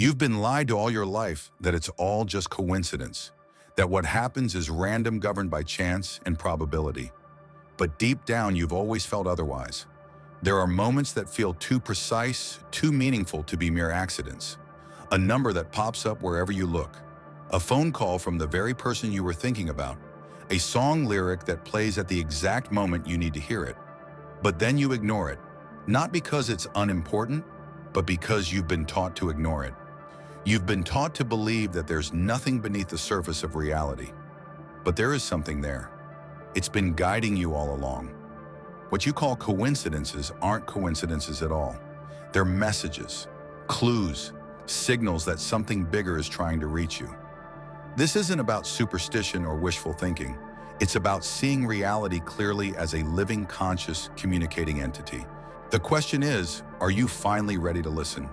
You've been lied to all your life that it's all just coincidence, that what happens is random, governed by chance and probability. But deep down, you've always felt otherwise. There are moments that feel too precise, too meaningful to be mere accidents. A number that pops up wherever you look. A phone call from the very person you were thinking about. A song lyric that plays at the exact moment you need to hear it. But then you ignore it. Not because it's unimportant, but because you've been taught to ignore it. You've been taught to believe that there's nothing beneath the surface of reality. But there is something there. It's been guiding you all along. What you call coincidences aren't coincidences at all. They're messages, clues, signals that something bigger is trying to reach you. This isn't about superstition or wishful thinking. It's about seeing reality clearly as a living, conscious, communicating entity. The question is, are you finally ready to listen?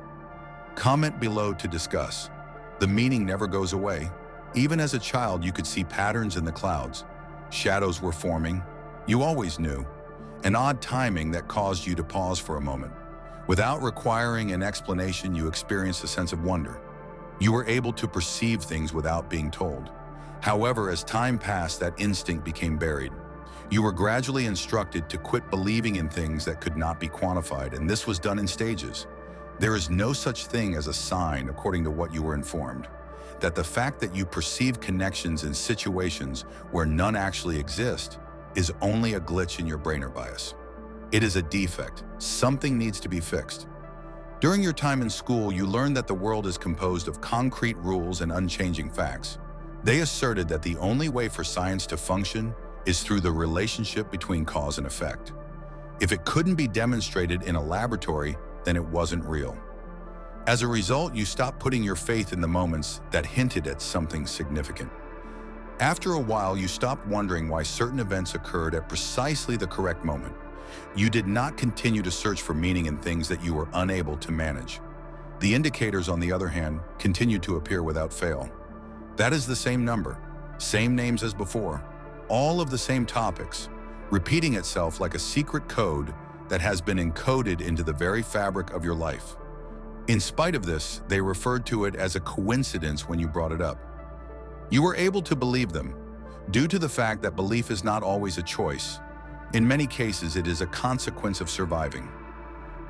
Comment below to discuss. The meaning never goes away. Even as a child, you could see patterns in the clouds. Shadows were forming. You always knew. An odd timing that caused you to pause for a moment. Without requiring an explanation, you experienced a sense of wonder. You were able to perceive things without being told. However, as time passed, that instinct became buried. You were gradually instructed to quit believing in things that could not be quantified, and this was done in stages. There is no such thing as a sign, according to what you were informed, that the fact that you perceive connections in situations where none actually exist is only a glitch in your brain or bias. It is a defect. Something needs to be fixed. During your time in school, you learned that the world is composed of concrete rules and unchanging facts. They asserted that the only way for science to function is through the relationship between cause and effect. If it couldn't be demonstrated in a laboratory, then it wasn't real. As a result, you stopped putting your faith in the moments that hinted at something significant. After a while, you stopped wondering why certain events occurred at precisely the correct moment. You did not continue to search for meaning in things that you were unable to manage. The indicators, on the other hand, continued to appear without fail. That is the same number, same names as before, all of the same topics, repeating itself like a secret code that has been encoded into the very fabric of your life. In spite of this, they referred to it as a coincidence when you brought it up. You were able to believe them, due to the fact that belief is not always a choice. In many cases, it is a consequence of surviving.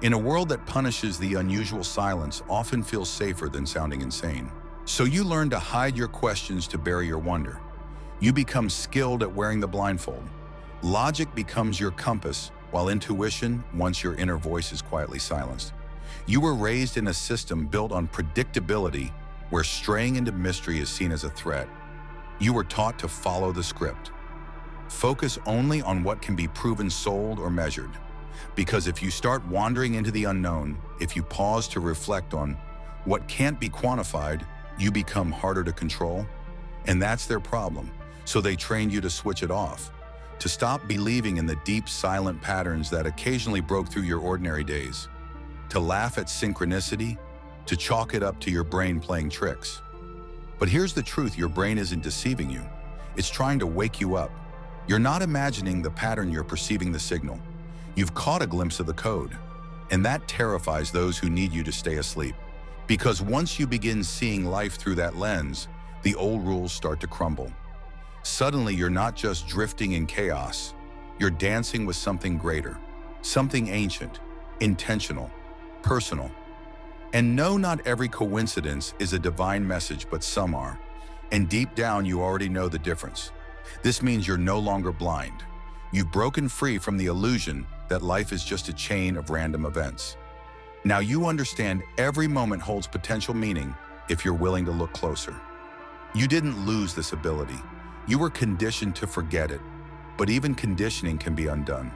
In a world that punishes the unusual, silence often feels safer than sounding insane. So you learn to hide your questions to bury your wonder. You become skilled at wearing the blindfold. Logic becomes your compass, while intuition, once your inner voice is quietly silenced. You were raised in a system built on predictability, where straying into mystery is seen as a threat. You were taught to follow the script. Focus only on what can be proven, sold, or measured. Because if you start wandering into the unknown, if you pause to reflect on what can't be quantified, you become harder to control. And that's their problem. So they trained you to switch it off, to stop believing in the deep, silent patterns that occasionally broke through your ordinary days, to laugh at synchronicity, to chalk it up to your brain playing tricks. But here's the truth: your brain isn't deceiving you. It's trying to wake you up. You're not imagining the pattern, you're perceiving the signal. You've caught a glimpse of the code, and that terrifies those who need you to stay asleep. Because once you begin seeing life through that lens, the old rules start to crumble. Suddenly, you're not just drifting in chaos, you're dancing with something greater, something ancient, intentional, personal. And no, not every coincidence is a divine message, but some are. And deep down, you already know the difference. This means you're no longer blind. You've broken free from the illusion that life is just a chain of random events. Now you understand every moment holds potential meaning if you're willing to look closer. You didn't lose this ability. You were conditioned to forget it, but even conditioning can be undone.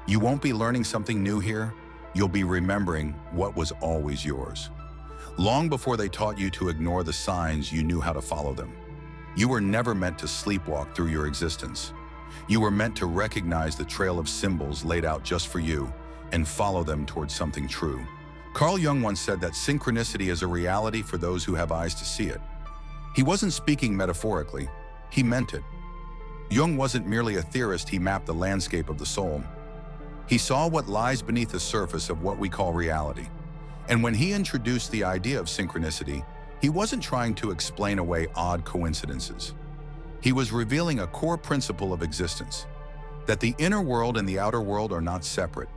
You won't be learning something new here. You'll be remembering what was always yours. Long before they taught you to ignore the signs, you knew how to follow them. You were never meant to sleepwalk through your existence. You were meant to recognize the trail of symbols laid out just for you and follow them towards something true. Carl Jung once said that synchronicity is a reality for those who have eyes to see it. He wasn't speaking metaphorically, he meant it. Jung wasn't merely a theorist, he mapped the landscape of the soul. He saw what lies beneath the surface of what we call reality. And when he introduced the idea of synchronicity, he wasn't trying to explain away odd coincidences. He was revealing a core principle of existence, that the inner world and the outer world are not separate.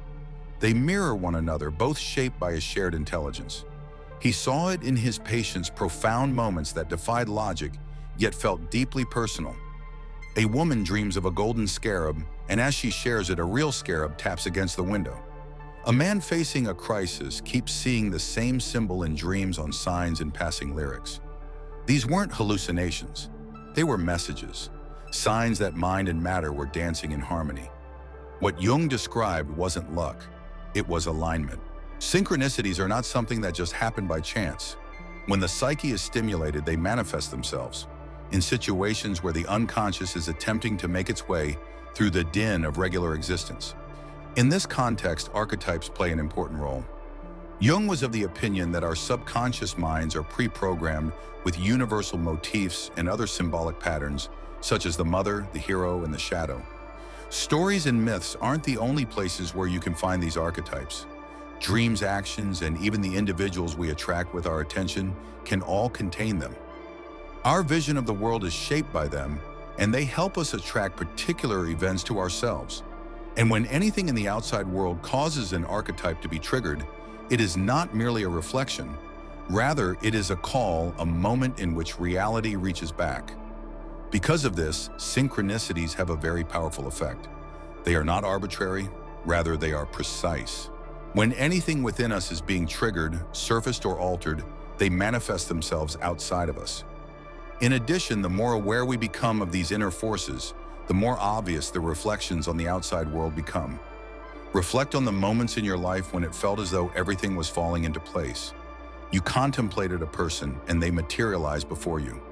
They mirror one another, both shaped by a shared intelligence. He saw it in his patients' profound moments that defied logic, yet felt deeply personal. A woman dreams of a golden scarab, and as she shares it, a real scarab taps against the window. A man facing a crisis keeps seeing the same symbol in dreams, on signs, and passing lyrics. These weren't hallucinations. They were messages, signs that mind and matter were dancing in harmony. What Jung described wasn't luck, it was alignment. Synchronicities are not something that just happen by chance. When the psyche is stimulated, they manifest themselves in situations where the unconscious is attempting to make its way through the din of regular existence. In this context, archetypes play an important role. Jung was of the opinion that our subconscious minds are pre-programmed with universal motifs and other symbolic patterns, such as the mother, the hero, and the shadow. Stories and myths aren't the only places where you can find these archetypes. Dreams, actions, and even the individuals we attract with our attention can all contain them. Our vision of the world is shaped by them, and they help us attract particular events to ourselves. And when anything in the outside world causes an archetype to be triggered, it is not merely a reflection. Rather, it is a call, a moment in which reality reaches back. Because of this, synchronicities have a very powerful effect. They are not arbitrary, rather they are precise. When anything within us is being triggered, surfaced, or altered, they manifest themselves outside of us. In addition, the more aware we become of these inner forces, the more obvious the reflections on the outside world become. Reflect on the moments in your life when it felt as though everything was falling into place. You contemplated a person and they materialized before you.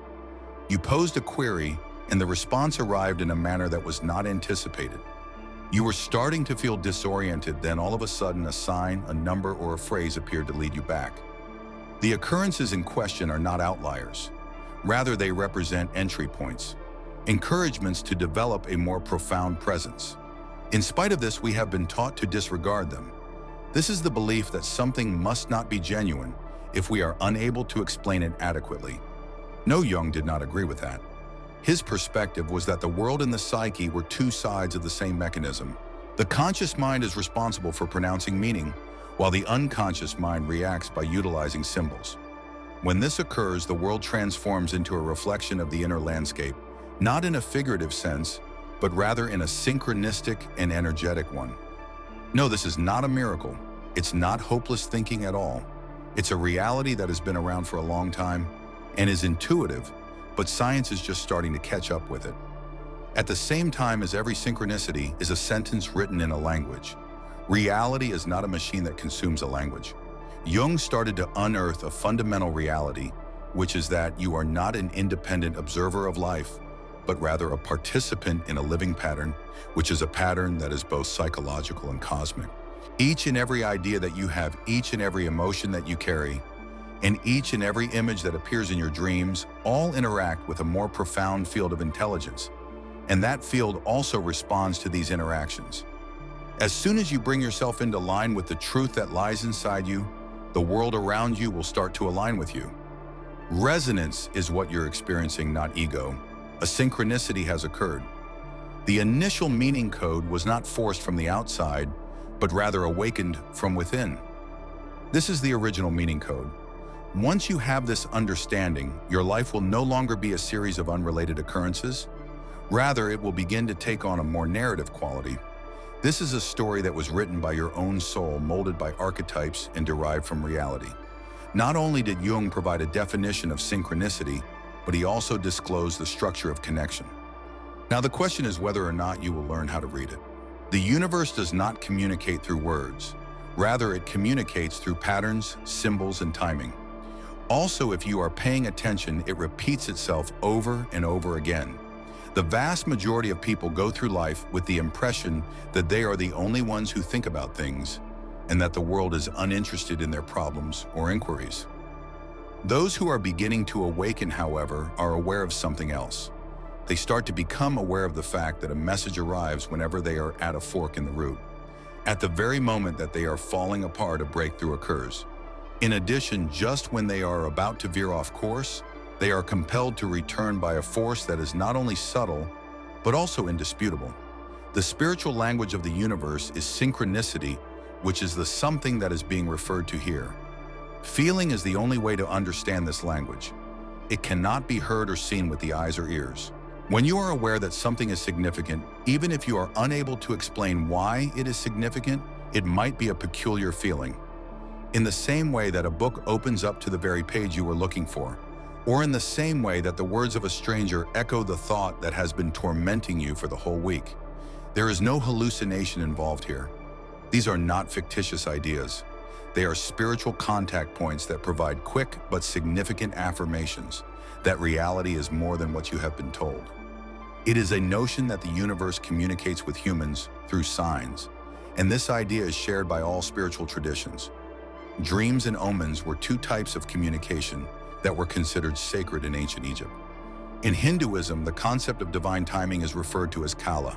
You posed a query and the response arrived in a manner that was not anticipated. You were starting to feel disoriented, then all of a sudden a sign, a number, or a phrase appeared to lead you back. The occurrences in question are not outliers. Rather, they represent entry points, encouragements to develop a more profound presence. In spite of this, we have been taught to disregard them. This is the belief that something must not be genuine if we are unable to explain it adequately. No, Jung did not agree with that. His perspective was that the world and the psyche were two sides of the same mechanism. The conscious mind is responsible for pronouncing meaning, while the unconscious mind reacts by utilizing symbols. When this occurs, the world transforms into a reflection of the inner landscape, not in a figurative sense, but rather in a synchronistic and energetic one. No, this is not a miracle. It's not hopeless thinking at all. It's a reality that has been around for a long time and is intuitive, but science is just starting to catch up with it. At the same time as every synchronicity is a sentence written in a language. Reality is not a machine that consumes a language. Jung started to unearth a fundamental reality, which is that you are not an independent observer of life, but rather a participant in a living pattern, which is a pattern that is both psychological and cosmic. Each and every idea that you have, each and every emotion that you carry, and each and every image that appears in your dreams all interact with a more profound field of intelligence. And that field also responds to these interactions. As soon as you bring yourself into line with the truth that lies inside you, the world around you will start to align with you. Resonance is what you're experiencing, not ego. A synchronicity has occurred. The initial meaning code was not forced from the outside, but rather awakened from within. This is the original meaning code. Once you have this understanding, your life will no longer be a series of unrelated occurrences. Rather, it will begin to take on a more narrative quality. This is a story that was written by your own soul, molded by archetypes and derived from reality. Not only did Jung provide a definition of synchronicity, but he also disclosed the structure of connection. Now the question is whether or not you will learn how to read it. The universe does not communicate through words. Rather, it communicates through patterns, symbols, and timing. Also, if you are paying attention, it repeats itself over and over again. The vast majority of people go through life with the impression that they are the only ones who think about things, and that the world is uninterested in their problems or inquiries. Those who are beginning to awaken, however, are aware of something else. They start to become aware of the fact that a message arrives whenever they are at a fork in the road. At the very moment that they are falling apart, a breakthrough occurs. In addition, just when they are about to veer off course, they are compelled to return by a force that is not only subtle, but also indisputable. The spiritual language of the universe is synchronicity, which is the something that is being referred to here. Feeling is the only way to understand this language. It cannot be heard or seen with the eyes or ears. When you are aware that something is significant, even if you are unable to explain why it is significant, it might be a peculiar feeling. In the same way that a book opens up to the very page you were looking for, or in the same way that the words of a stranger echo the thought that has been tormenting you for the whole week. There is no hallucination involved here. These are not fictitious ideas. They are spiritual contact points that provide quick but significant affirmations that reality is more than what you have been told. It is a notion that the universe communicates with humans through signs, and this idea is shared by all spiritual traditions. Dreams and omens were two types of communication that were considered sacred in ancient Egypt. In Hinduism, the concept of divine timing is referred to as Kala.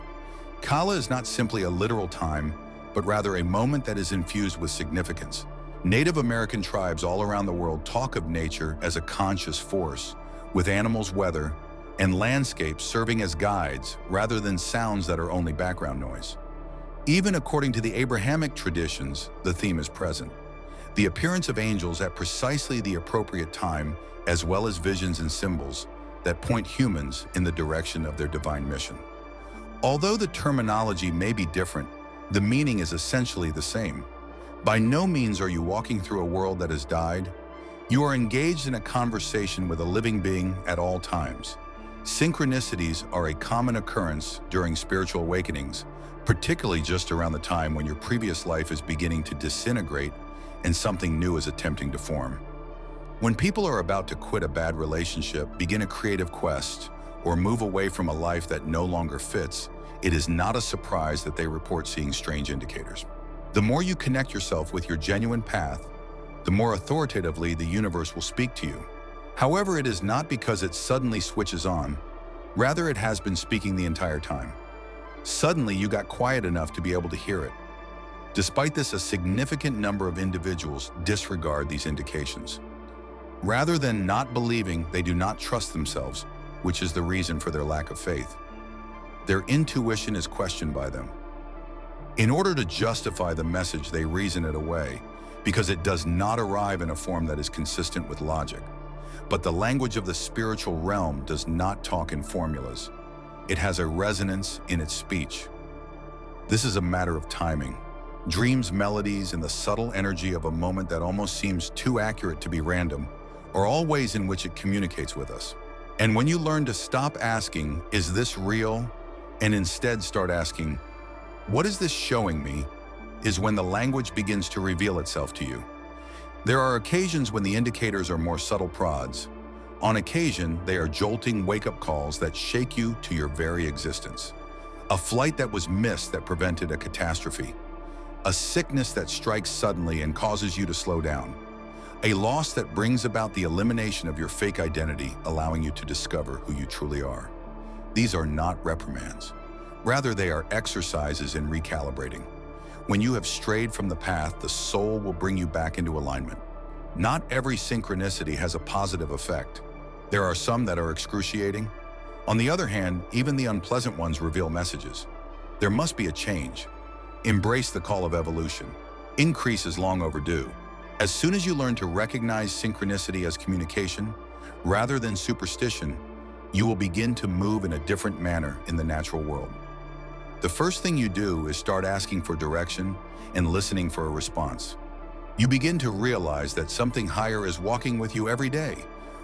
Kala is not simply a literal time, but rather a moment that is infused with significance. Native American tribes all around the world talk of nature as a conscious force, with animals, weather, and landscapes serving as guides rather than sounds that are only background noise. Even according to the Abrahamic traditions, the theme is present. The appearance of angels at precisely the appropriate time, as well as visions and symbols that point humans in the direction of their divine mission. Although the terminology may be different, the meaning is essentially the same. By no means are you walking through a world that has died. You are engaged in a conversation with a living being at all times. Synchronicities are a common occurrence during spiritual awakenings, particularly just around the time when your previous life is beginning to disintegrate and something new is attempting to form. When people are about to quit a bad relationship, begin a creative quest, or move away from a life that no longer fits, it is not a surprise that they report seeing strange indicators. The more you connect yourself with your genuine path, the more authoritatively the universe will speak to you. However, it is not because it suddenly switches on. Rather, it has been speaking the entire time. Suddenly, you got quiet enough to be able to hear it. Despite this, a significant number of individuals disregard these indications. Rather than not believing, they do not trust themselves, which is the reason for their lack of faith. Their intuition is questioned by them. In order to justify the message, they reason it away because it does not arrive in a form that is consistent with logic. But the language of the spiritual realm does not talk in formulas. It has a resonance in its speech. This is a matter of timing. Dreams, melodies, and the subtle energy of a moment that almost seems too accurate to be random are all ways in which it communicates with us. And when you learn to stop asking, "Is this real?" and instead start asking, "What is this showing me?" is when the language begins to reveal itself to you. There are occasions when the indicators are more subtle prods. On occasion, they are jolting wake-up calls that shake you to your very existence. A flight that was missed that prevented a catastrophe. A sickness that strikes suddenly and causes you to slow down. A loss that brings about the elimination of your fake identity, allowing you to discover who you truly are. These are not reprimands. Rather, they are exercises in recalibrating. When you have strayed from the path, the soul will bring you back into alignment. Not every synchronicity has a positive effect. There are some that are excruciating. On the other hand, even the unpleasant ones reveal messages. There must be a change. Embrace the call of evolution. Increase is long overdue. As soon as you learn to recognize synchronicity as communication, rather than superstition, you will begin to move in a different manner in the natural world. The first thing you do is start asking for direction and listening for a response. You begin to realize that something higher is walking with you every day,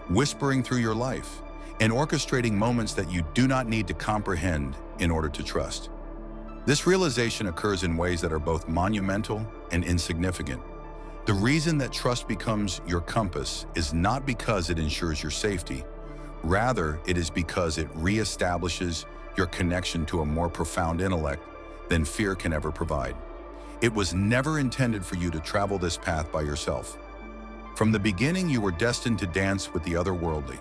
whispering through your life, and orchestrating moments that you do not need to comprehend in order to trust. This realization occurs in ways that are both monumental and insignificant. The reason that trust becomes your compass is not because it ensures your safety. Rather, it is because it reestablishes your connection to a more profound intellect than fear can ever provide. It was never intended for you to travel this path by yourself. From the beginning, you were destined to dance with the otherworldly.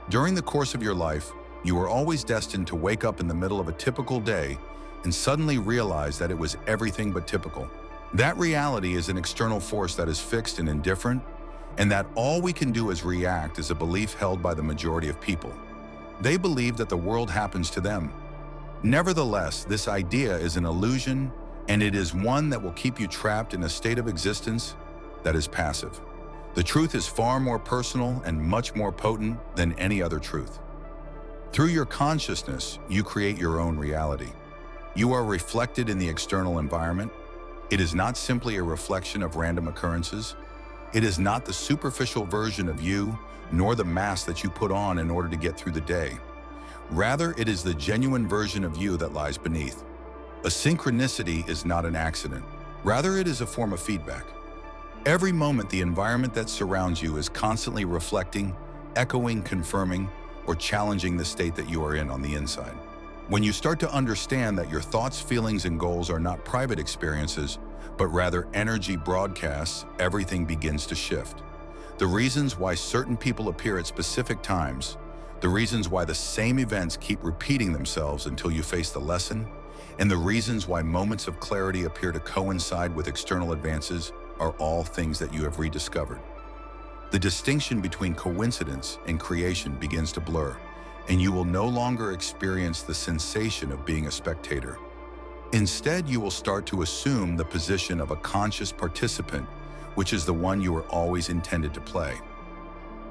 During the course of your life, you were always destined to wake up in the middle of a typical day and suddenly realize that it was everything but typical. That reality is an external force that is fixed and indifferent, and that all we can do is react is a belief held by the majority of people. They believe that the world happens to them. Nevertheless, this idea is an illusion, and it is one that will keep you trapped in a state of existence that is passive. The truth is far more personal and much more potent than any other truth. Through your consciousness, you create your own reality. You are reflected in the external environment. It is not simply a reflection of random occurrences. It is not the superficial version of you, nor the mask that you put on in order to get through the day. Rather, it is the genuine version of you that lies beneath. A synchronicity is not an accident. Rather, it is a form of feedback. Every moment, the environment that surrounds you is constantly reflecting, echoing, confirming, or challenging the state that you are in on the inside. When you start to understand that your thoughts, feelings, and goals are not private experiences, but rather energy broadcasts, everything begins to shift. The reasons why certain people appear at specific times, the reasons why the same events keep repeating themselves until you face the lesson, and the reasons why moments of clarity appear to coincide with external advances are all things that you have rediscovered. The distinction between coincidence and creation begins to blur, and you will no longer experience the sensation of being a spectator. Instead, you will start to assume the position of a conscious participant, which is the one you were always intended to play.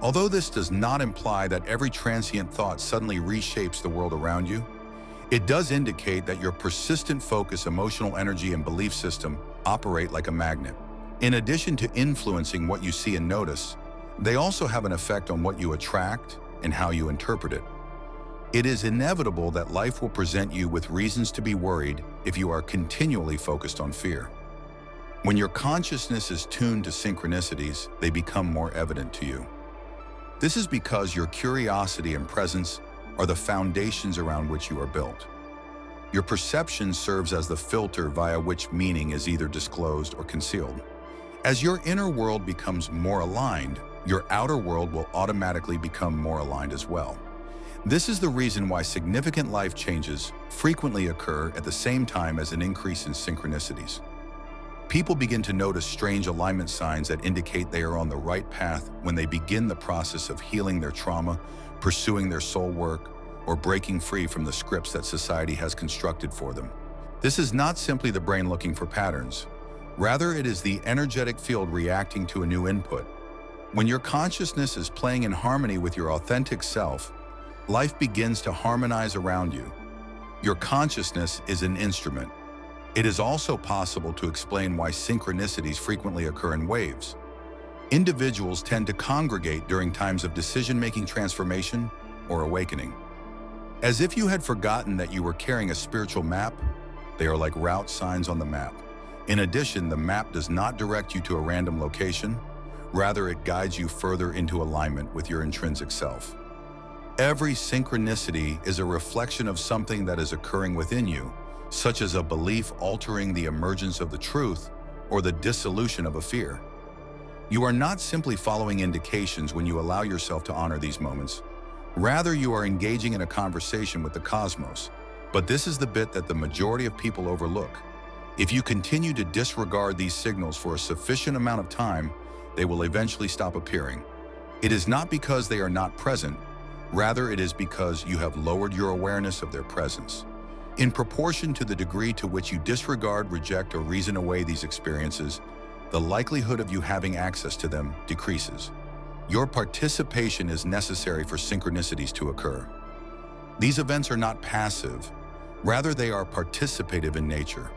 Although this does not imply that every transient thought suddenly reshapes the world around you, it does indicate that your persistent focus, emotional energy, and belief system operate like a magnet. In addition to influencing what you see and notice, they also have an effect on what you attract and how you interpret it. It is inevitable that life will present you with reasons to be worried if you are continually focused on fear. When your consciousness is tuned to synchronicities, they become more evident to you. This is because your curiosity and presence are the foundations around which you are built. Your perception serves as the filter via which meaning is either disclosed or concealed. As your inner world becomes more aligned, your outer world will automatically become more aligned as well. This is the reason why significant life changes frequently occur at the same time as an increase in synchronicities. People begin to notice strange alignment signs that indicate they are on the right path when they begin the process of healing their trauma, pursuing their soul work, or breaking free from the scripts that society has constructed for them. This is not simply the brain looking for patterns. Rather, it is the energetic field reacting to a new input. When your consciousness is playing in harmony with your authentic self, life begins to harmonize around you. Your consciousness is an instrument. It is also possible to explain why synchronicities frequently occur in waves. Individuals tend to congregate during times of decision-making, transformation, or awakening. As if you had forgotten that you were carrying a spiritual map, they are like route signs on the map. In addition, the map does not direct you to a random location. Rather, it guides you further into alignment with your intrinsic self. Every synchronicity is a reflection of something that is occurring within you, such as a belief altering the emergence of the truth or the dissolution of a fear. You are not simply following indications when you allow yourself to honor these moments. Rather, you are engaging in a conversation with the cosmos. But this is the bit that the majority of people overlook. If you continue to disregard these signals for a sufficient amount of time, they will eventually stop appearing. It is not because they are not present. Rather, it is because you have lowered your awareness of their presence. In proportion to the degree to which you disregard, reject, or reason away these experiences, the likelihood of you having access to them decreases. Your participation is necessary for synchronicities to occur. These events are not passive. Rather, they are participative in nature.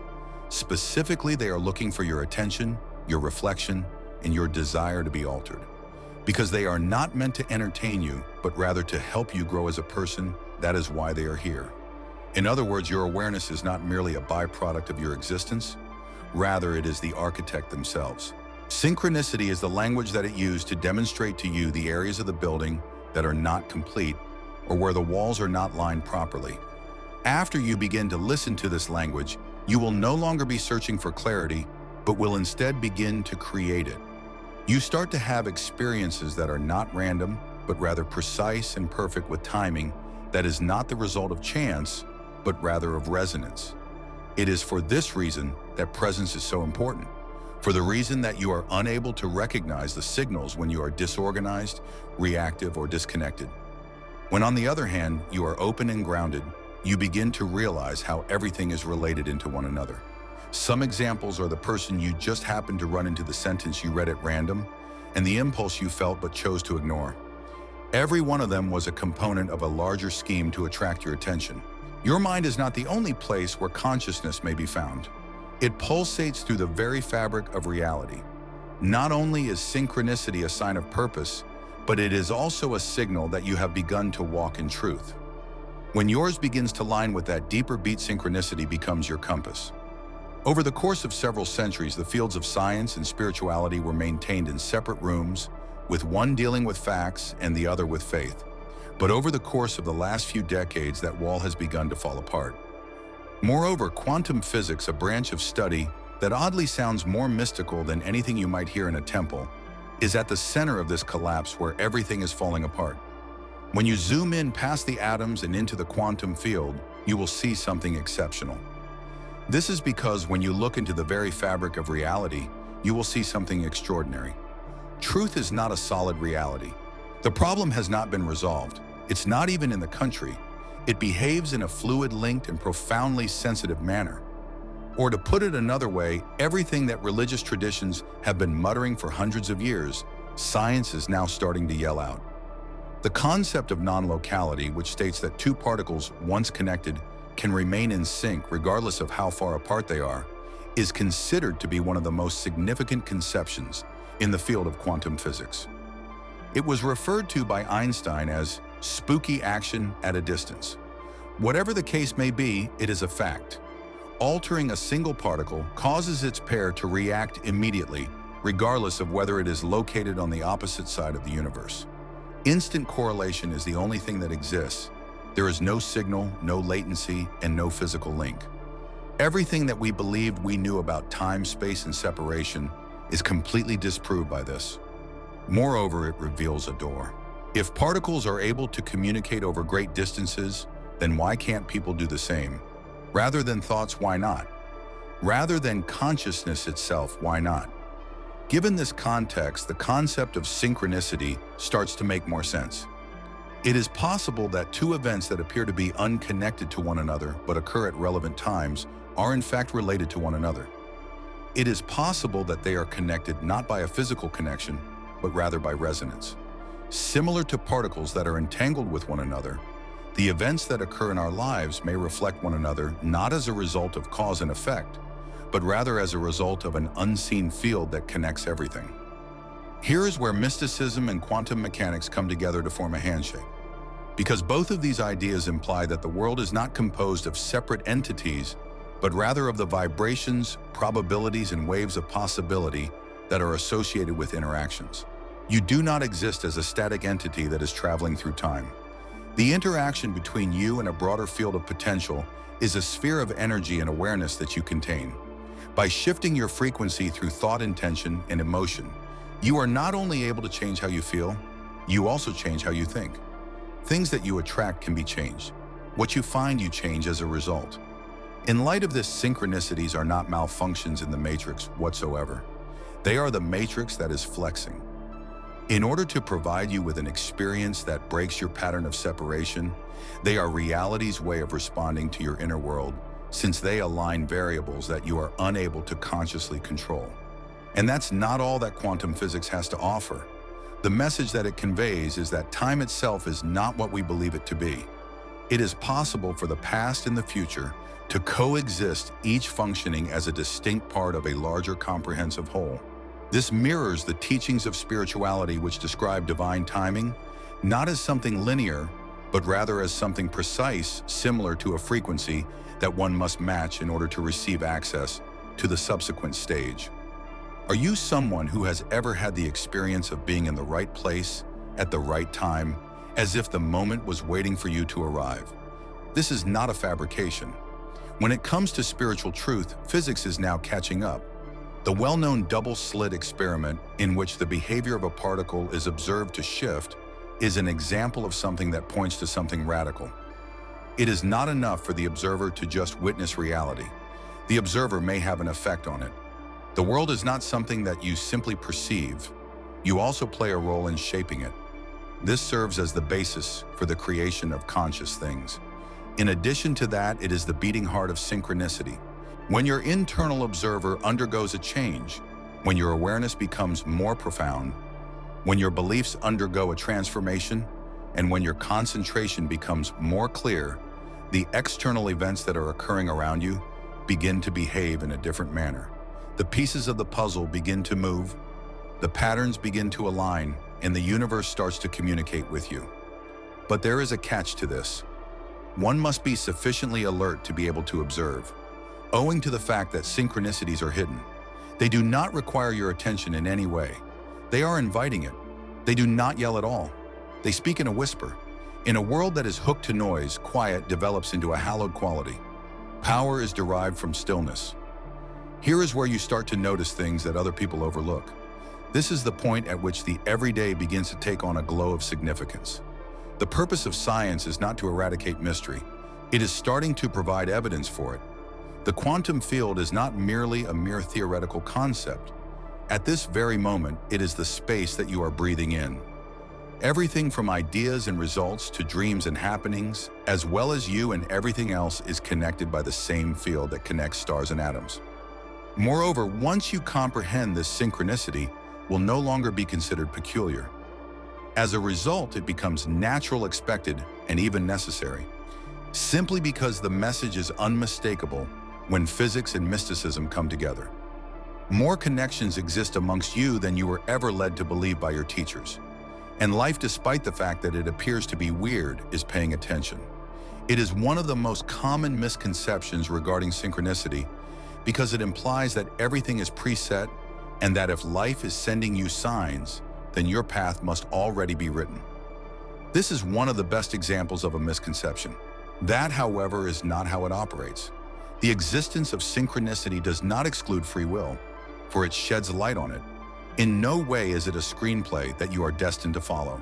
Specifically, they are looking for your attention, your reflection, and your desire to be altered. Because they are not meant to entertain you, but rather to help you grow as a person. That is why they are here. In other words, your awareness is not merely a byproduct of your existence. Rather, it is the architect themselves. Synchronicity is the language that it used to demonstrate to you the areas of the building that are not complete or where the walls are not lined properly. After you begin to listen to this language, you will no longer be searching for clarity, but will instead begin to create it. You start to have experiences that are not random, but rather precise and perfect with timing that is not the result of chance, but rather of resonance. It is for this reason that presence is so important. For the reason that you are unable to recognize the signals when you are disorganized, reactive, or disconnected. When on the other hand, you are open and grounded, you begin to realize how everything is related into one another. Some examples are the person you just happened to run into, the sentence you read at random, and the impulse you felt but chose to ignore. Every one of them was a component of a larger scheme to attract your attention. Your mind is not the only place where consciousness may be found. It pulsates through the very fabric of reality. Not only is synchronicity a sign of purpose, but it is also a signal that you have begun to walk in truth. When yours begins to line with that deeper beat, synchronicity becomes your compass. Over the course of several centuries, the fields of science and spirituality were maintained in separate rooms, with one dealing with facts and the other with faith. But over the course of the last few decades, that wall has begun to fall apart. Moreover, quantum physics, a branch of study that oddly sounds more mystical than anything you might hear in a temple, is at the center of this collapse where everything is falling apart. When you zoom in past the atoms and into the quantum field, you will see something exceptional. This is because when you look into the very fabric of reality, you will see something extraordinary. Truth is not a solid reality. The problem has not been resolved. It's not even in the country. It behaves in a fluid, linked, and profoundly sensitive manner. Or to put it another way, everything that religious traditions have been muttering for hundreds of years, science is now starting to yell out. The concept of non-locality, which states that two particles, once connected, can remain in sync regardless of how far apart they are, is considered to be one of the most significant conceptions in the field of quantum physics. It was referred to by Einstein as spooky action at a distance. Whatever the case may be, it is a fact. Altering a single particle causes its pair to react immediately, regardless of whether it is located on the opposite side of the universe. Instant correlation is the only thing that exists. There is no signal, no latency, and no physical link. Everything that we believed we knew about time, space, and separation is completely disproved by this. Moreover, it reveals a door. If particles are able to communicate over great distances, then why can't people do the same? Rather than thoughts, why not? Rather than consciousness itself, why not? Given this context, the concept of synchronicity starts to make more sense. It is possible that two events that appear to be unconnected to one another but occur at relevant times are in fact related to one another. It is possible that they are connected not by a physical connection, but rather by resonance. Similar to particles that are entangled with one another, the events that occur in our lives may reflect one another not as a result of cause and effect, but rather as a result of an unseen field that connects everything. Here is where mysticism and quantum mechanics come together to form a handshake. Because both of these ideas imply that the world is not composed of separate entities, but rather of the vibrations, probabilities, and waves of possibility that are associated with interactions. You do not exist as a static entity that is traveling through time. The interaction between you and a broader field of potential is a sphere of energy and awareness that you contain. By shifting your frequency through thought, intention, and emotion, you are not only able to change how you feel, you also change how you think. Things that you attract can be changed. What you find, you change as a result. In light of this, synchronicities are not malfunctions in the matrix whatsoever. They are the matrix that is flexing. In order to provide you with an experience that breaks your pattern of separation, they are reality's way of responding to your inner world, since they align variables that you are unable to consciously control. And that's not all that quantum physics has to offer. The message that it conveys is that time itself is not what we believe it to be. It is possible for the past and the future to coexist, each functioning as a distinct part of a larger comprehensive whole. This mirrors the teachings of spirituality, which describe divine timing not as something linear, but rather as something precise, similar to a frequency that one must match in order to receive access to the subsequent stage. Are you someone who has ever had the experience of being in the right place at the right time, as if the moment was waiting for you to arrive? This is not a fabrication. When it comes to spiritual truth, physics is now catching up. The well-known double-slit experiment, in which the behavior of a particle is observed to shift, is an example of something that points to something radical. It is not enough for the observer to just witness reality. the observer may have an effect on it. The world is not something that you simply perceive. You also play a role in shaping it. This serves as the basis for the creation of conscious things. In addition to that, it is the beating heart of synchronicity. When your internal observer undergoes a change, when your awareness becomes more profound, when your beliefs undergo a transformation, and when your concentration becomes more clear, the external events that are occurring around you begin to behave in a different manner. The pieces of the puzzle begin to move, the patterns begin to align, and the universe starts to communicate with you. But there is a catch to this. One must be sufficiently alert to be able to observe. Owing to the fact that synchronicities are hidden, they do not require your attention in any way. They are inviting it. They do not yell at all. They speak in a whisper. In a world that is hooked to noise, quiet develops into a hallowed quality. Power is derived from stillness. Here is where you start to notice things that other people overlook. This is the point at which the everyday begins to take on a glow of significance. The purpose of science is not to eradicate mystery. It is starting to provide evidence for it. The quantum field is not merely a mere theoretical concept. At this very moment, it is the space that you are breathing in. Everything from ideas and results to dreams and happenings, as well as you and everything else, is connected by the same field that connects stars and atoms. Moreover, once you comprehend this, synchronicity will no longer be considered peculiar. As a result, it becomes natural, expected, and even necessary, simply because the message is unmistakable when physics and mysticism come together. More connections exist amongst you than you were ever led to believe by your teachers. And life, despite the fact that it appears to be weird, is paying attention. It is one of the most common misconceptions regarding synchronicity because it implies that everything is preset and that if life is sending you signs, then your path must already be written. This is one of the best examples of a misconception. That, however, is not how it operates. The existence of synchronicity does not exclude free will, for it sheds light on it. In no way is it a screenplay that you are destined to follow.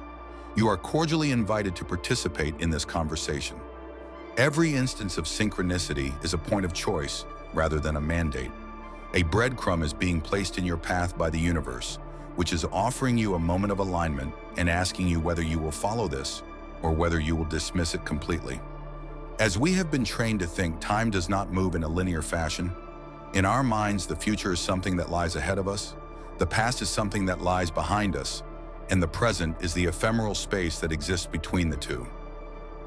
You are cordially invited to participate in this conversation. Every instance of synchronicity is a point of choice rather than a mandate. A breadcrumb is being placed in your path by the universe, which is offering you a moment of alignment and asking you whether you will follow this or whether you will dismiss it completely. As we have been trained to think time does not move in a linear fashion, in our minds the future is something that lies ahead of us, the past is something that lies behind us, and the present is the ephemeral space that exists between the two.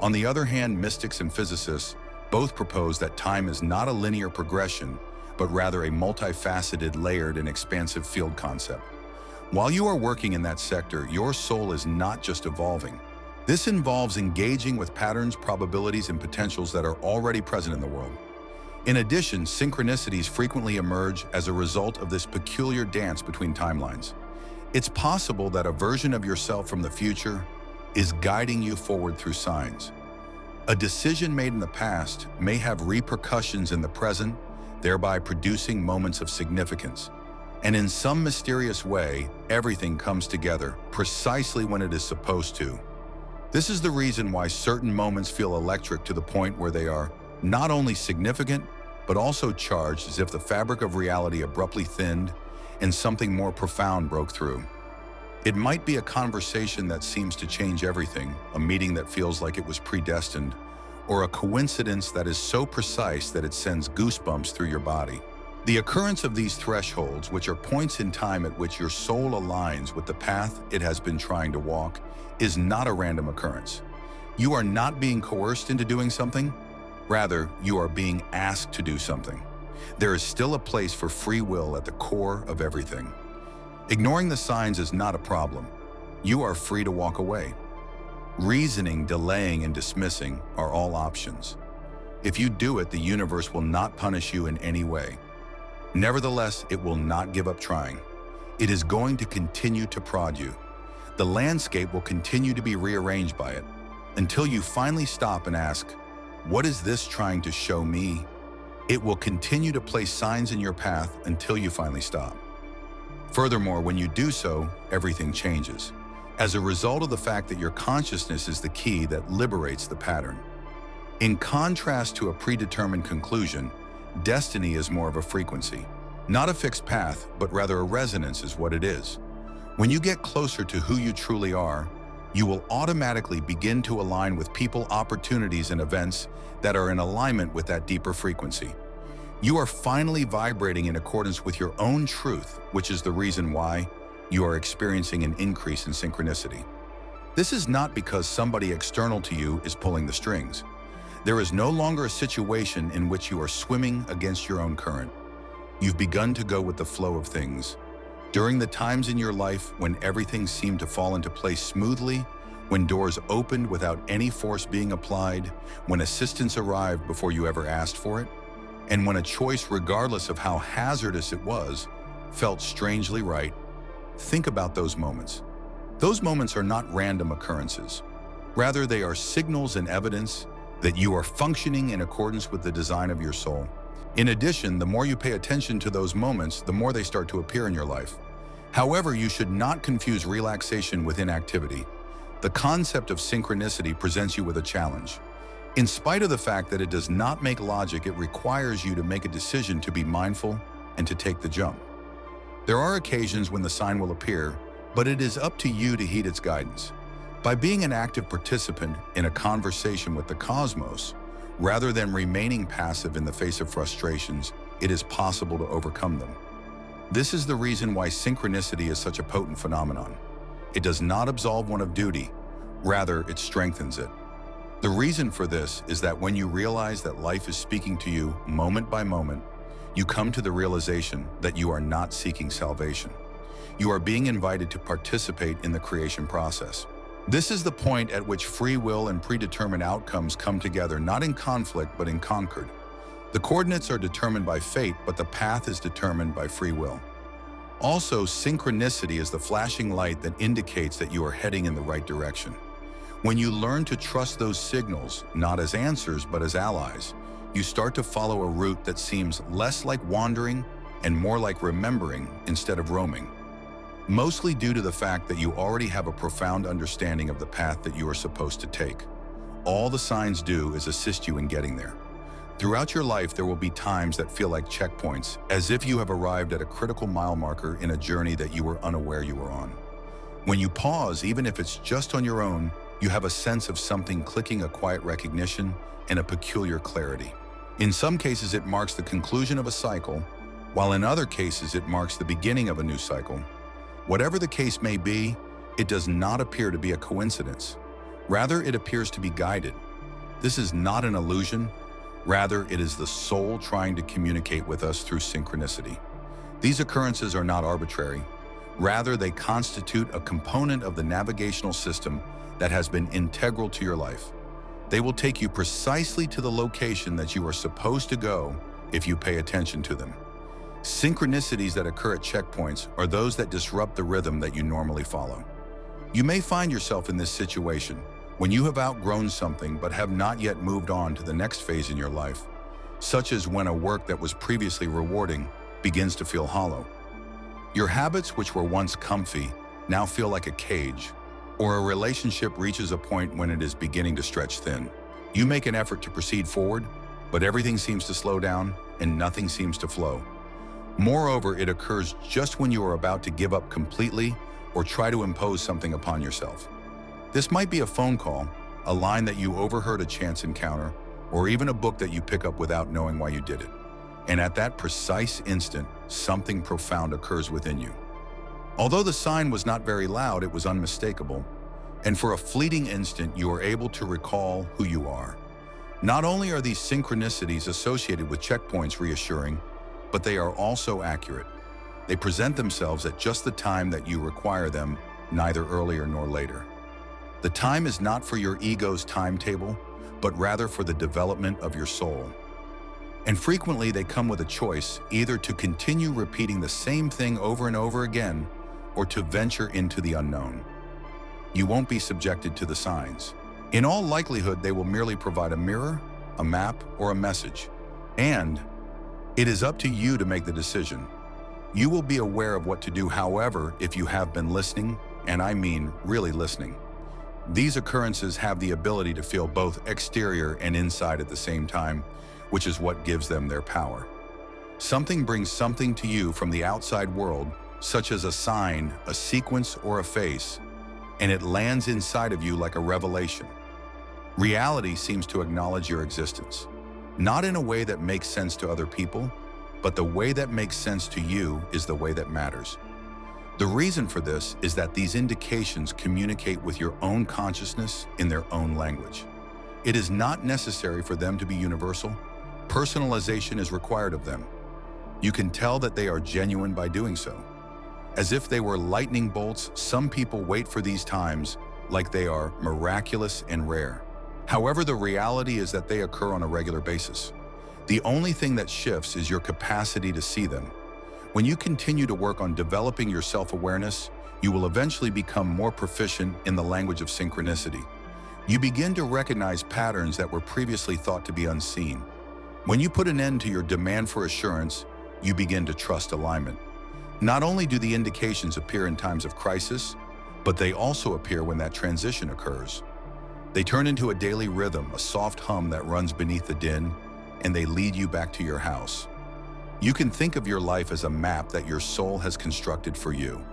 On the other hand, mystics and physicists both propose that time is not a linear progression, but rather a multifaceted, layered, and expansive field concept. While you are working in that sector, your soul is not just evolving. This involves engaging with patterns, probabilities, and potentials that are already present in the world. In addition, synchronicities frequently emerge as a result of this peculiar dance between timelines. It's possible that a version of yourself from the future is guiding you forward through signs. A decision made in the past may have repercussions in the present, thereby producing moments of significance. And in some mysterious way, everything comes together precisely when it is supposed to. This is the reason why certain moments feel electric to the point where they are not only significant, but also charged, as if the fabric of reality abruptly thinned and something more profound broke through. It might be a conversation that seems to change everything, a meeting that feels like it was predestined, or a coincidence that is so precise that it sends goosebumps through your body. The occurrence of these thresholds, which are points in time at which your soul aligns with the path it has been trying to walk, is not a random occurrence. You are not being coerced into doing something. Rather, you are being asked to do something. There is still a place for free will at the core of everything. Ignoring the signs is not a problem. You are free to walk away. Reasoning, delaying, and dismissing are all options. If you do it, the universe will not punish you in any way. Nevertheless, it will not give up trying. It is going to continue to prod you. The landscape will continue to be rearranged by it until you finally stop and ask, "What is this trying to show me?" It will continue to place signs in your path until you finally stop. Furthermore, when you do so, everything changes, as a result of the fact that your consciousness is the key that liberates the pattern. In contrast to a predetermined conclusion, Destiny is more of a frequency. Not a fixed path, but rather a resonance is what it is. When you get closer to who you truly are, you will automatically begin to align with people, opportunities, and events that are in alignment with that deeper frequency. You are finally vibrating in accordance with your own truth, which is the reason why you are experiencing an increase in synchronicity. This is not because somebody external to you is pulling the strings. There is no longer a situation in which you are swimming against your own current. You've begun to go with the flow of things. During the times in your life when everything seemed to fall into place smoothly, when doors opened without any force being applied, when assistance arrived before you ever asked for it, and when a choice, regardless of how hazardous it was, felt strangely right, think about those moments. Those moments are not random occurrences. Rather, they are signals and evidence that you are functioning in accordance with the design of your soul. In addition, the more you pay attention to those moments, the more they start to appear in your life. However, you should not confuse relaxation with inactivity. The concept of synchronicity presents you with a challenge. In spite of the fact that it does not make logic, it requires you to make a decision to be mindful and to take the jump. There are occasions when the sign will appear, but it is up to you to heed its guidance. By being an active participant in a conversation with the cosmos, rather than remaining passive in the face of frustrations, it is possible to overcome them. This is the reason why synchronicity is such a potent phenomenon. It does not absolve one of duty, rather it strengthens it. The reason for this is that when you realize that life is speaking to you moment by moment, you come to the realization that you are not seeking salvation. You are being invited to participate in the creation process. This is the point at which free will and predetermined outcomes come together, not in conflict, but in concord. The coordinates are determined by fate, but the path is determined by free will. Also, synchronicity is the flashing light that indicates that you are heading in the right direction. When you learn to trust those signals, not as answers, but as allies, you start to follow a route that seems less like wandering and more like remembering instead of roaming. Mostly due to the fact that you already have a profound understanding of the path that you are supposed to take. All the signs do is assist you in getting there. Throughout your life, there will be times that feel like checkpoints, as if you have arrived at a critical mile marker in a journey that you were unaware you were on. When you pause, even if it's just on your own, you have a sense of something clicking, a quiet recognition, and a peculiar clarity. In some cases, it marks the conclusion of a cycle, while in other cases, it marks the beginning of a new cycle. Whatever the case may be, it does not appear to be a coincidence. Rather, it appears to be guided. This is not an illusion. Rather, it is the soul trying to communicate with us through synchronicity. These occurrences are not arbitrary. Rather, they constitute a component of the navigational system that has been integral to your life. They will take you precisely to the location that you are supposed to go if you pay attention to them. Synchronicities that occur at checkpoints are those that disrupt the rhythm that you normally follow. You may find yourself in this situation when you have outgrown something but have not yet moved on to the next phase in your life, such as when a work that was previously rewarding begins to feel hollow. Your habits, which were once comfy, now feel like a cage, or a relationship reaches a point when it is beginning to stretch thin. You make an effort to proceed forward, but everything seems to slow down and nothing seems to flow. Moreover, it occurs just when you are about to give up completely or try to impose something upon yourself. This might be a phone call, a line that you overheard, a chance encounter, or even a book that you pick up without knowing why you did it. And at that precise instant, something profound occurs within you. Although the sign was not very loud, it was unmistakable, and for a fleeting instant, you are able to recall who you are. Not only are these synchronicities associated with checkpoints reassuring, but they are also accurate. They present themselves at just the time that you require them, neither earlier nor later. The time is not for your ego's timetable, but rather for the development of your soul. And frequently they come with a choice, either to continue repeating the same thing over and over again, or to venture into the unknown. You won't be subjected to the signs. In all likelihood, they will merely provide a mirror, a map, or a message. And it is up to you to make the decision. You will be aware of what to do, however, if you have been listening, and I mean really listening. These occurrences have the ability to feel both exterior and inside at the same time, which is what gives them their power. Something brings something to you from the outside world, such as a sign, a sequence, or a face, and it lands inside of you like a revelation. Reality seems to acknowledge your existence, not in a way that makes sense to other people, but the way that makes sense to you is the way that matters. The reason for this is that these indications communicate with your own consciousness in their own language. It is not necessary for them to be universal. Personalization is required of them. You can tell that they are genuine by doing so. As if they were lightning bolts, some people wait for these times like they are miraculous and rare. However, the reality is that they occur on a regular basis. The only thing that shifts is your capacity to see them. When you continue to work on developing your self-awareness, you will eventually become more proficient in the language of synchronicity. You begin to recognize patterns that were previously thought to be unseen. When you put an end to your demand for assurance, you begin to trust alignment. Not only do the indications appear in times of crisis, but they also appear when that transition occurs. They turn into a daily rhythm, a soft hum that runs beneath the din, and they lead you back to your house. You can think of your life as a map that your soul has constructed for you.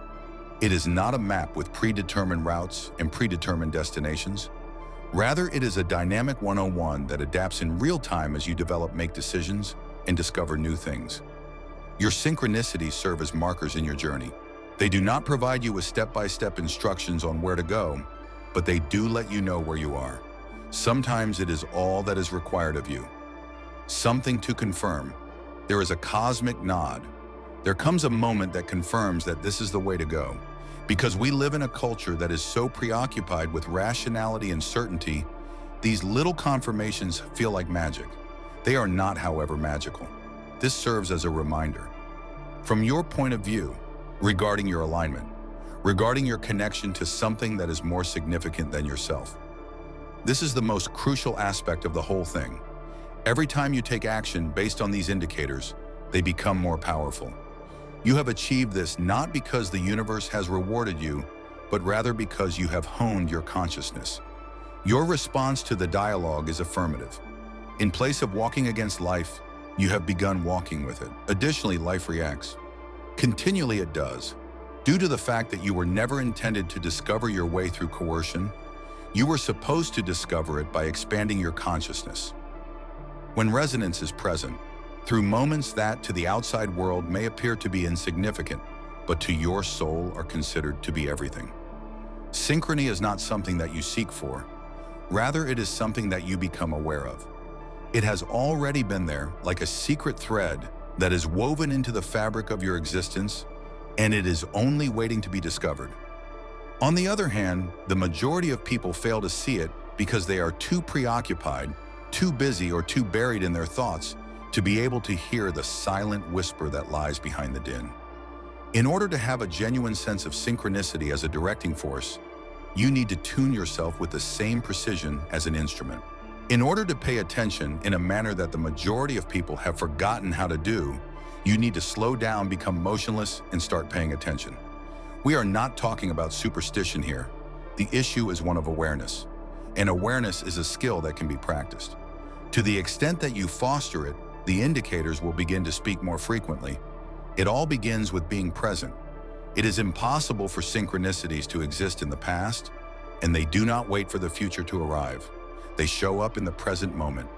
It is not a map with predetermined routes and predetermined destinations. Rather, it is a dynamic 101 that adapts in real time as you develop, make decisions, and discover new things. Your synchronicities serve as markers in your journey. They do not provide you with step-by-step instructions on where to go, but they do let you know where you are. Sometimes it is all that is required of you. Something to confirm. There is a cosmic nod. There comes a moment that confirms that this is the way to go. Because we live in a culture that is so preoccupied with rationality and certainty, these little confirmations feel like magic. They are not, however, magical. This serves as a reminder. From your point of view, regarding your alignment, regarding your connection to something that is more significant than yourself. This is the most crucial aspect of the whole thing. Every time you take action based on these indicators, they become more powerful. You have achieved this not because the universe has rewarded you, but rather because you have honed your consciousness. Your response to the dialogue is affirmative. In place of walking against life, you have begun walking with it. Additionally, life reacts. Continually it does. Due to the fact that you were never intended to discover your way through coercion, you were supposed to discover it by expanding your consciousness. When resonance is present, through moments that to the outside world may appear to be insignificant, but to your soul are considered to be everything. Synchrony is not something that you seek for. Rather, it is something that you become aware of. It has already been there, like a secret thread that is woven into the fabric of your existence, and it is only waiting to be discovered. On the other hand, the majority of people fail to see it because they are too preoccupied, too busy, or too buried in their thoughts to be able to hear the silent whisper that lies behind the din. In order to have a genuine sense of synchronicity as a directing force, you need to tune yourself with the same precision as an instrument. In order to pay attention in a manner that the majority of people have forgotten how to do, you need to slow down, become motionless, and start paying attention. We are not talking about superstition here. The issue is one of awareness. And awareness is a skill that can be practiced. To the extent that you foster it, the indicators will begin to speak more frequently. It all begins with being present. It is impossible for synchronicities to exist in the past, and they do not wait for the future to arrive. They show up in the present moment.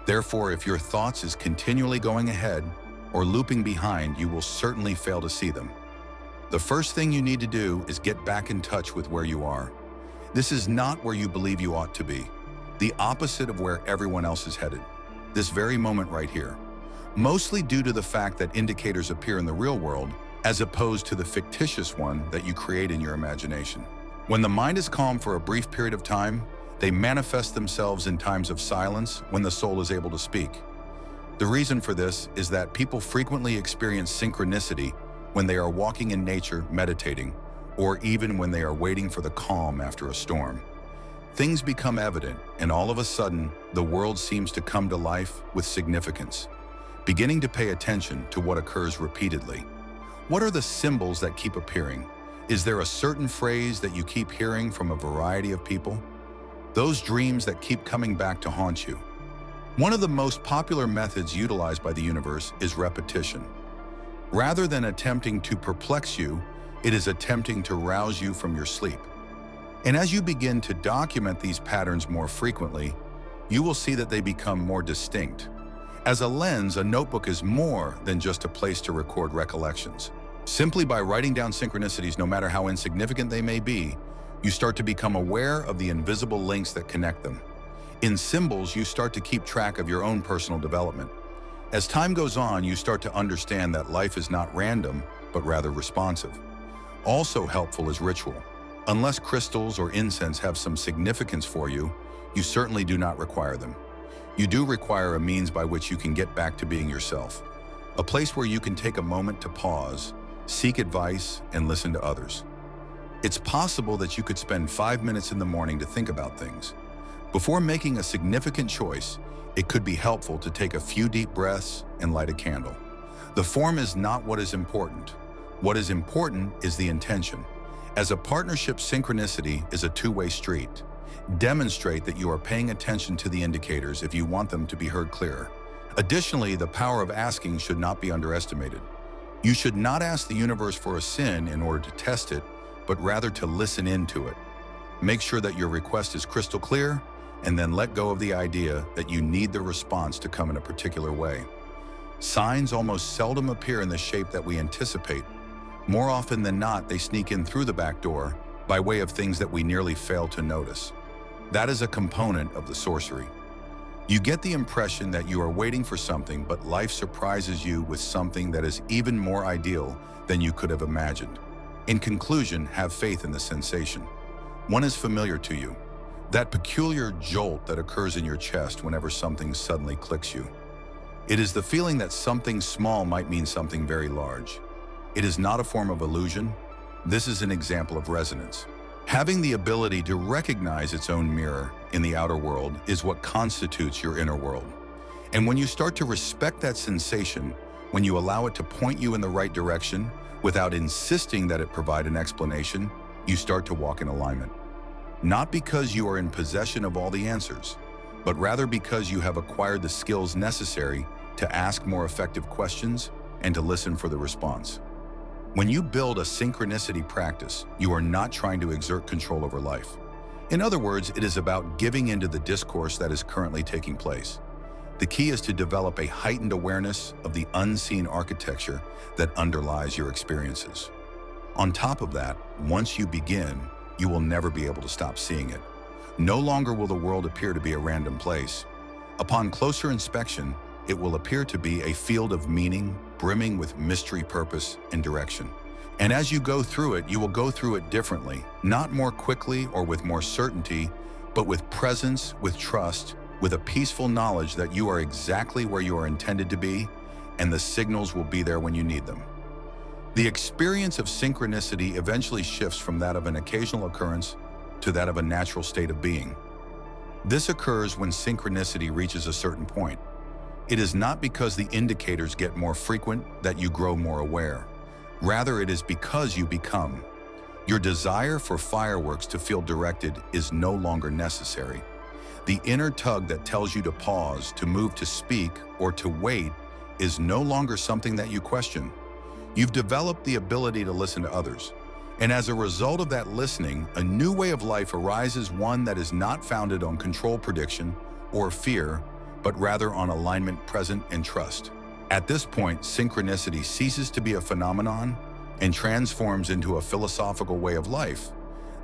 Therefore, if your thoughts is continually going ahead or looping behind, you will certainly fail to see them. The first thing you need to do is get back in touch with where you are. This is not where you believe you ought to be, the opposite of where everyone else is headed. This very moment right here, mostly due to the fact that indicators appear in the real world as opposed to the fictitious one that you create in your imagination. When the mind is calm for a brief period of time, they manifest themselves in times of silence when the soul is able to speak. The reason for this is that people frequently experience synchronicity when they are walking in nature, meditating, or even when they are waiting for the calm after a storm. Things become evident, and all of a sudden, the world seems to come to life with significance, beginning to pay attention to what occurs repeatedly. What are the symbols that keep appearing? Is there a certain phrase that you keep hearing from a variety of people? Those dreams that keep coming back to haunt you. One of the most popular methods utilized by the universe is repetition. Rather than attempting to perplex you, it is attempting to rouse you from your sleep. And as you begin to document these patterns more frequently, you will see that they become more distinct. As a lens, a notebook is more than just a place to record recollections. Simply by writing down synchronicities, no matter how insignificant they may be, you start to become aware of the invisible links that connect them. In symbols, you start to keep track of your own personal development. As time goes on, you start to understand that life is not random, but rather responsive. Also helpful is ritual. Unless crystals or incense have some significance for you, you certainly do not require them. You do require a means by which you can get back to being yourself. A place where you can take a moment to pause, seek advice, and listen to others. It's possible that you could spend 5 minutes in the morning to think about things. Before making a significant choice, it could be helpful to take a few deep breaths and light a candle. The form is not what is important. What is important is the intention. As a partnership, synchronicity is a two-way street. Demonstrate that you are paying attention to the indicators if you want them to be heard clearer. Additionally, the power of asking should not be underestimated. You should not ask the universe for a sin in order to test it, but rather to listen into it. Make sure that your request is crystal clear, and then let go of the idea that you need the response to come in a particular way. Signs almost seldom appear in the shape that we anticipate. More often than not, they sneak in through the back door by way of things that we nearly fail to notice. That is a component of the sorcery. You get the impression that you are waiting for something, but life surprises you with something that is even more ideal than you could have imagined. In conclusion, have faith in the sensation. One is familiar to you. That peculiar jolt that occurs in your chest whenever something suddenly clicks you. It is the feeling that something small might mean something very large. It is not a form of illusion. This is an example of resonance. Having the ability to recognize its own mirror in the outer world is what constitutes your inner world. And when you start to respect that sensation, when you allow it to point you in the right direction without insisting that it provide an explanation, you start to walk in alignment. Not because you are in possession of all the answers, but rather because you have acquired the skills necessary to ask more effective questions and to listen for the response. When you build a synchronicity practice, you are not trying to exert control over life. In other words, it is about giving into the discourse that is currently taking place. The key is to develop a heightened awareness of the unseen architecture that underlies your experiences. On top of that, once you begin, you will never be able to stop seeing it. No longer will the world appear to be a random place. Upon closer inspection, it will appear to be a field of meaning, brimming with mystery, purpose, and direction. And as you go through it, you will go through it differently, not more quickly or with more certainty, but with presence, with trust, with a peaceful knowledge that you are exactly where you are intended to be, and the signals will be there when you need them. The experience of synchronicity eventually shifts from that of an occasional occurrence to that of a natural state of being. This occurs when synchronicity reaches a certain point. It is not because the indicators get more frequent that you grow more aware. Rather, it is because you become. Your desire for fireworks to feel directed is no longer necessary. The inner tug that tells you to pause, to move, to speak, or to wait is no longer something that you question. You've developed the ability to listen to others. And as a result of that listening, a new way of life arises, one that is not founded on control, prediction, or fear, but rather on alignment, present, and trust. At this point, synchronicity ceases to be a phenomenon and transforms into a philosophical way of life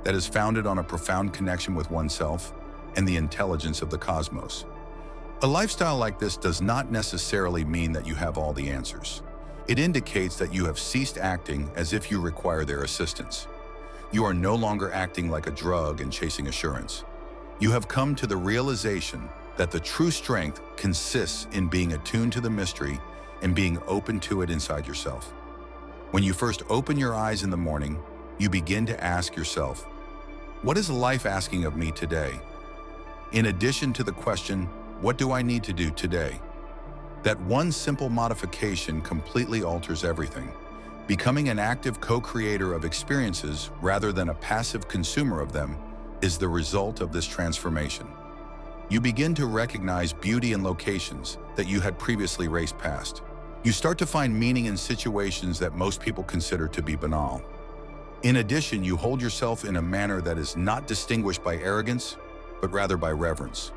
that is founded on a profound connection with oneself and the intelligence of the cosmos. A lifestyle like this does not necessarily mean that you have all the answers. It indicates that you have ceased acting as if you require their assistance. You are no longer acting like a drug and chasing assurance. You have come to the realization that the true strength consists in being attuned to the mystery and being open to it inside yourself. When you first open your eyes in the morning, you begin to ask yourself, what is life asking of me today? In addition to the question, what do I need to do today? That one simple modification completely alters everything. Becoming an active co-creator of experiences rather than a passive consumer of them is the result of this transformation. You begin to recognize beauty in locations that you had previously raced past. You start to find meaning in situations that most people consider to be banal. In addition, you hold yourself in a manner that is not distinguished by arrogance, but rather by reverence.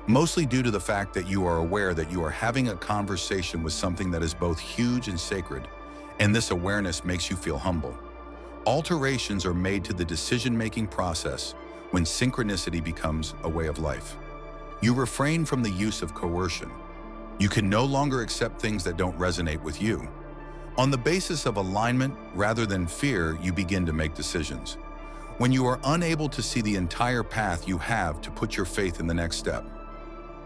Mostly due to the fact that you are aware that you are having a conversation with something that is both huge and sacred, and this awareness makes you feel humble. Alterations are made to the decision-making process when synchronicity becomes a way of life. You refrain from the use of coercion. You can no longer accept things that don't resonate with you. On the basis of alignment rather than fear, you begin to make decisions. When you are unable to see the entire path, you have to put your faith in the next step.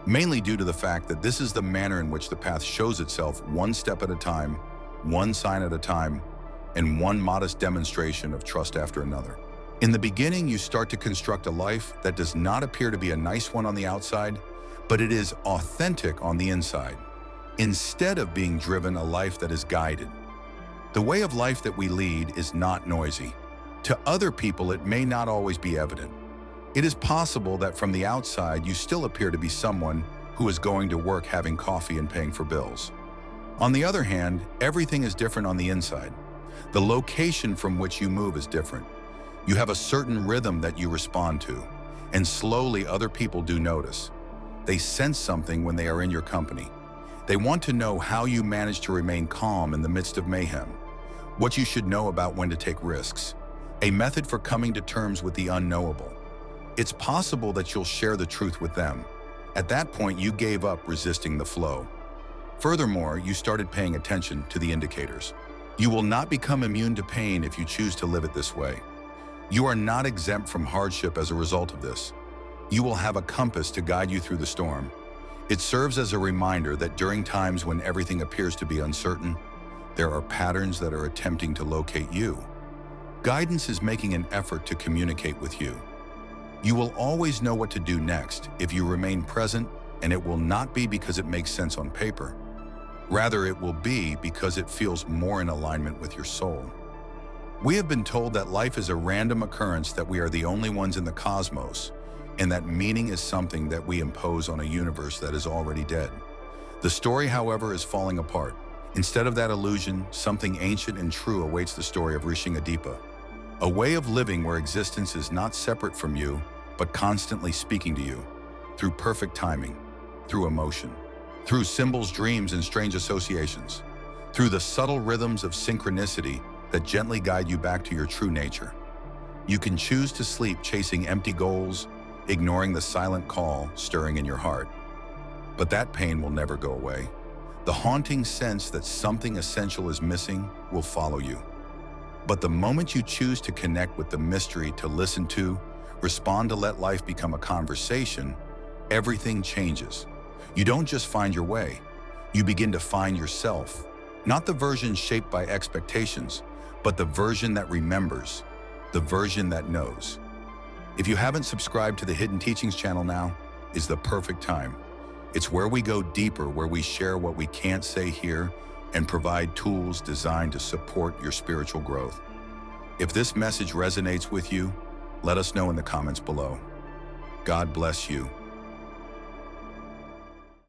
Mainly due to the fact that this is the manner in which the path shows itself one step at a time, one sign at a time, and one modest demonstration of trust after another. In the beginning, you start to construct a life that does not appear to be a nice one on the outside, but it is authentic on the inside, instead of being driven a life that is guided. The way of life that we lead is not noisy. To other people, it may not always be evident. It is possible that from the outside, you still appear to be someone who is going to work, having coffee, and paying for bills. On the other hand, everything is different on the inside. The location from which you move is different. You have a certain rhythm that you respond to, and slowly other people do notice. They sense something when they are in your company. They want to know how you manage to remain calm in the midst of mayhem, what you should know about when to take risks, a method for coming to terms with the unknowable. It's possible that you'll share the truth with them. At that point, you gave up resisting the flow. Furthermore, you started paying attention to the indicators. You will not become immune to pain if you choose to live it this way. You are not exempt from hardship as a result of this. You will have a compass to guide you through the storm. It serves as a reminder that during times when everything appears to be uncertain, there are patterns that are attempting to locate you. Guidance is making an effort to communicate with you. You will always know what to do next if you remain present, and it will not be because it makes sense on paper. Rather, it will be because it feels more in alignment with your soul. We have been told that life is a random occurrence, that we are the only ones in the cosmos, and that meaning is something that we impose on a universe that is already dead. The story, however, is falling apart. Instead of that illusion, something ancient and true awaits the story of Rishinga Deepa, a way of living where existence is not separate from you, but constantly speaking to you, through perfect timing, through emotion, through symbols, dreams, and strange associations, through the subtle rhythms of synchronicity that gently guide you back to your true nature. You can choose to sleep chasing empty goals, ignoring the silent call stirring in your heart. But that pain will never go away. The haunting sense that something essential is missing will follow you. But the moment you choose to connect with the mystery, to listen to, respond, to let life become a conversation, everything changes. You don't just find your way, you begin to find yourself. Not the version shaped by expectations, but the version that remembers, the version that knows. If you haven't subscribed to the Hidden Teachings channel, now is the perfect time. It's where we go deeper, where we share what we can't say here and provide tools designed to support your spiritual growth. If this message resonates with you, let us know in the comments below. God bless you.